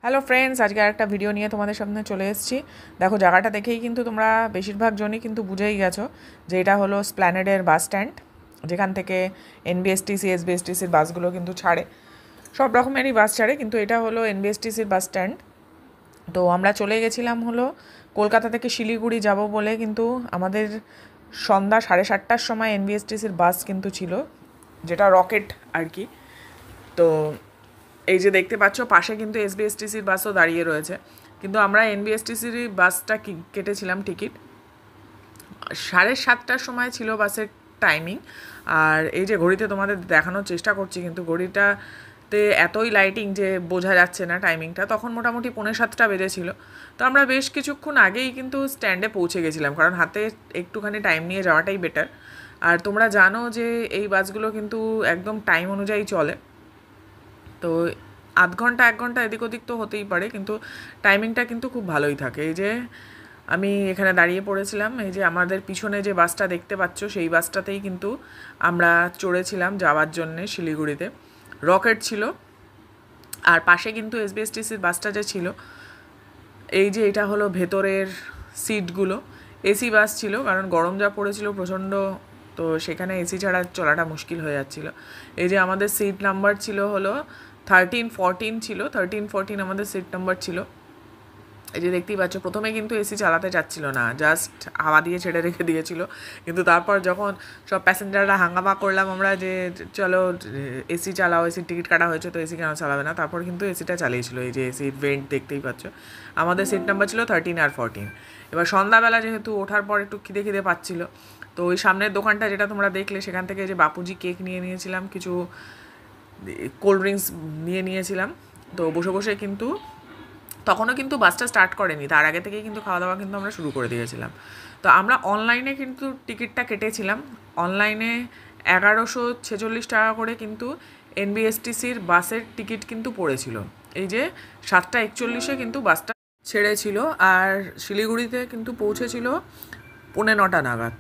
Hello friends, আজকে আরেকটা video নিয়ে তোমাদের সামনে চলে এসেছি। দেখো, জায়গাটা দেখেই কিন্তু তোমরা বেশিরভাগ জনই কিন্তু বুঝেই গেছো যে এটা হলো স্প্ল্যানেডের বাস স্ট্যান্ড, যেখান থেকে এনবিএসটিসি এসবিএসটিসির বাসগুলো কিন্তু ছাড়ে। সব রকমেরই বাস ছাড়ে, কিন্তু এটা হলো এনবিএসটিসির বাস স্ট্যান্ড। তো আমরা চলে গেছিলাম হলো কলকাতা থেকে শিলিগুড়ি যাব বলে, কিন্তু আমাদের সন্ধ্যা 7:30টার সময় এনবিএসটিসির বাস কিন্তু ছিল, যেটা রকেট আর কি। তো এই যে দেখতে পাচ্ছ, পাশে কিন্তু এসবিএসটিসির বাসও দাঁড়িয়ে রয়েছে, কিন্তু আমরা এনবিএসটিসির বাসটা কেটেছিলাম টিকিট 7:30টার সময় ছিল বাসের টাইমিং। আর এই যে ঘড়িতে তোমাদের দেখানোর চেষ্টা করছি, কিন্তু ঘড়িটাতে এতই লাইটিং যে বোঝা যাচ্ছে না টাইমিংটা। তখন মোটামুটি 6:45 বেজেছিল। তো আমরা বেশ কিছুক্ষণ আগেই কিন্তু স্ট্যান্ডে পৌঁছে গেছিলাম, কারণ হাতে একটুখানি টাইম নিয়ে যাওয়াটাই বেটার। আর তোমরা জানো যে এই বাসগুলো কিন্তু একদম টাইম অনুযায়ী চলে। তো আধ ঘন্টা 1 ঘন্টা এদিক ওদিক তো হতেই পারে, কিন্তু টাইমিংটা কিন্তু খুব ভালোই থাকে। এই যে আমি এখানে দাঁড়িয়ে পড়েছিলাম, এই যে আমাদের পিছনে যে বাসটা দেখতে পাচ্ছ, সেই বাসটাতেই কিন্তু আমরা চড়েছিলাম যাওয়ার জন্যে শিলিগুড়িতে। রকেট ছিল, আর পাশে কিন্তু এসবিএসটিসির বাসটা যে ছিল, এই যে এটা হলো ভেতরের সিটগুলো এসি বাস ছিল, কারণ গরম যা পড়েছিল প্রচণ্ড, তো সেখানে এসি ছাড়া চলাটা মুশকিল হয়ে যাচ্ছিল। এই যে আমাদের সিট নাম্বার ছিল হলো 13-14 ছিল, 13-14 আমাদের সিট নাম্বার ছিল। এই যে দেখতেই পাচ্ছ, প্রথমে কিন্তু এসি চালাতে চাচ্ছিল না, জাস্ট হাওয়া দিয়ে ছেড়ে রেখে দিয়েছিল। কিন্তু তারপর যখন সব প্যাসেঞ্জাররা হাঙ্গামা করলাম আমরা যে চলো এসি চালাও, এসির টিকিট কাটা হয়েছে তো এসি কেন চালাবে না, তারপর কিন্তু এসিটা চালিয়েছিল। এই যে এসির ভেন্ট দেখতেই পাচ্ছ। আমাদের সিট নাম্বার ছিল 13 আর 14। এবার সন্ধ্যাবেলা যেহেতু ওঠার পর একটু খিদে খিদে পাচ্ছিল, তো ওই সামনের দোকানটা যেটা তোমরা দেখলে, সেখান থেকে যে বাপুজি কেক নিয়ে নিয়েছিলাম, কিছু কোল্ড ড্রিঙ্কস নিয়ে নিয়েছিলাম। তো বসে বসে কিন্তু তখনও কিন্তু বাসটা স্টার্ট করেনি, তার আগে থেকেই কিন্তু খাওয়া দাওয়া কিন্তু আমরা শুরু করে দিয়েছিলাম। তো আমরা অনলাইনে কিন্তু টিকিটটা কেটেছিলাম। অনলাইনে 1146 টাকা করে কিন্তু এনবিএসটিসির বাসের টিকিট কিন্তু পড়েছিল। এই যে 7:41 কিন্তু বাসটা ছেড়েছিল, আর শিলিগুড়িতে কিন্তু পৌঁছেছিল 9:45 নাগাদ।